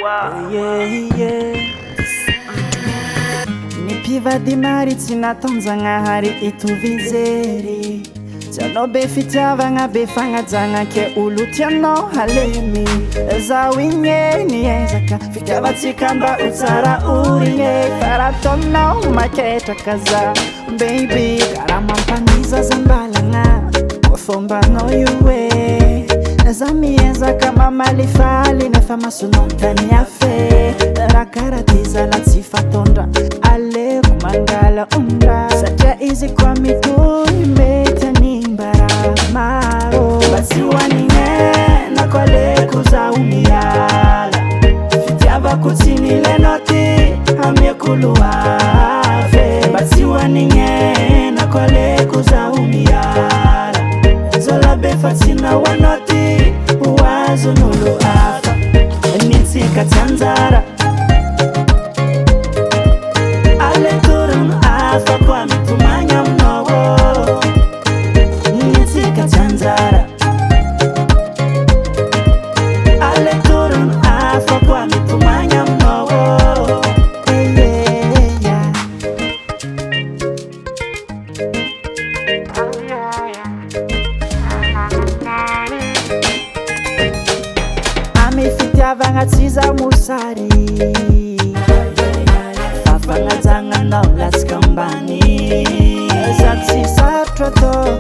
Ny mpivady mary tsy natonjagnahary itovizery Tianao be fitiavagna be fagnajagna ke olo tianao halemy Zaho igny e niezaka fitiavatsika mba ho tsara origny Karaha ataonao maketraka za baby Karaha mampaniza zambalagna koa fombanao io e Za miezaka mamalifaly nefa masonontany afe Raha karaha ty zala tsy fatondra aleko mangala ondra Satria izy koa mitohy mety animbara maro Mba tsy hoanigny na koa aleko zaho miala Fitiavako tsy nilenao ty amiako loave Mba tsy hoanigny na koa aleko zaho miala Zola be fa tsy nahoanao ty hoazon'olo hafa Nitsika tsy anjara Aletorano hafa koa mitomagny aminao Nitsika tsy anjara Aletorano hafa koa mitomagny aminao Amy fitiavagna tsy za mosary Fa fagnajanganao latsaka ambany Za tsy sarotro atao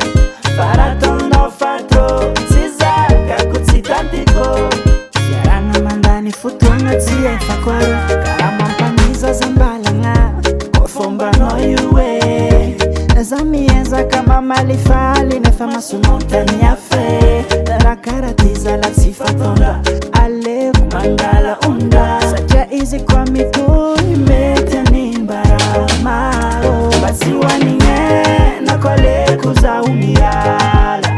Fa raha ataonao fatro Tsy zakako tsy tantiko Fiarana mandany fotoagna tsy efa koa Karaha mampaniza zambalagna koa fombanao io e Za miezaka mamalifaly nefa masonontany afe Raha karaha ty zala tsy fatondra aleko mangala ondra Satria izy koa mitohy mety animbara maro Mba tsy hoanigny na koa aleko zaho miala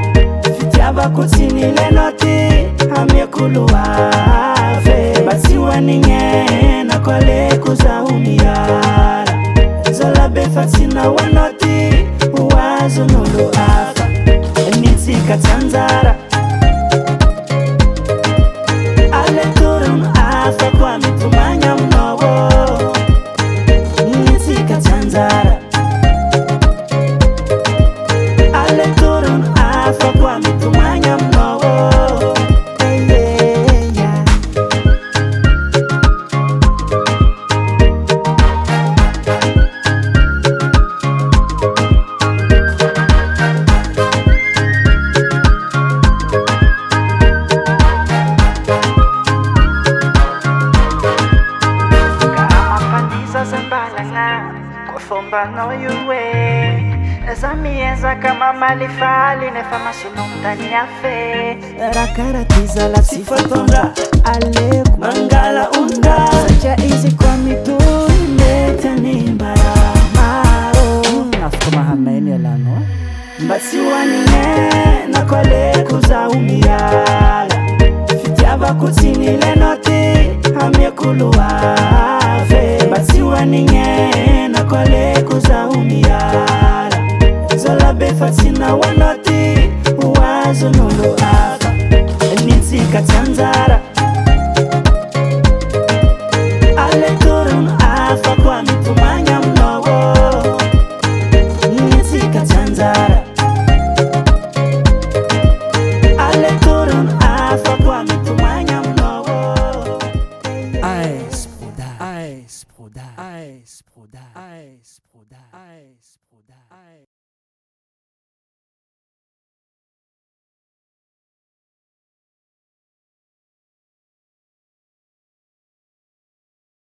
Fitiavako tsy nilenao ty amiako loave Mba tsy hoanigny na koa aleko zaho miala Zola be fa tsy nahoanao ty hoazon'olo hafa Nitsika tsy anjara Aletorano hafa koa mitomagny aminao Nitsika tsy anjara Aletorano hafa koa mitomagny aminao Koa fombanao io e Za miezaka mamalifaly nefa masonontany afe Raha karaha ty zala tsy fatondra aleko mangala ondra Satria izy koa mitohy mety animbara maro Afaka mahamay alanao Mba tsy hoanigny na koa aleko zaho miala Fitiavako tsy nilenao ty amiako loave Mba tsy hoanigny na koa aleko zaho miala Zola be fa tsy nahoanao ty hoazon'olo hafa Nitsika tsy anjara Aletorano hafa koa mitomagny aminao Nitsika tsy anjara Aletorano hafa koa mitomagny aminao Ice Proda Ice Proda Ice Proda Ice Proda Ice Proda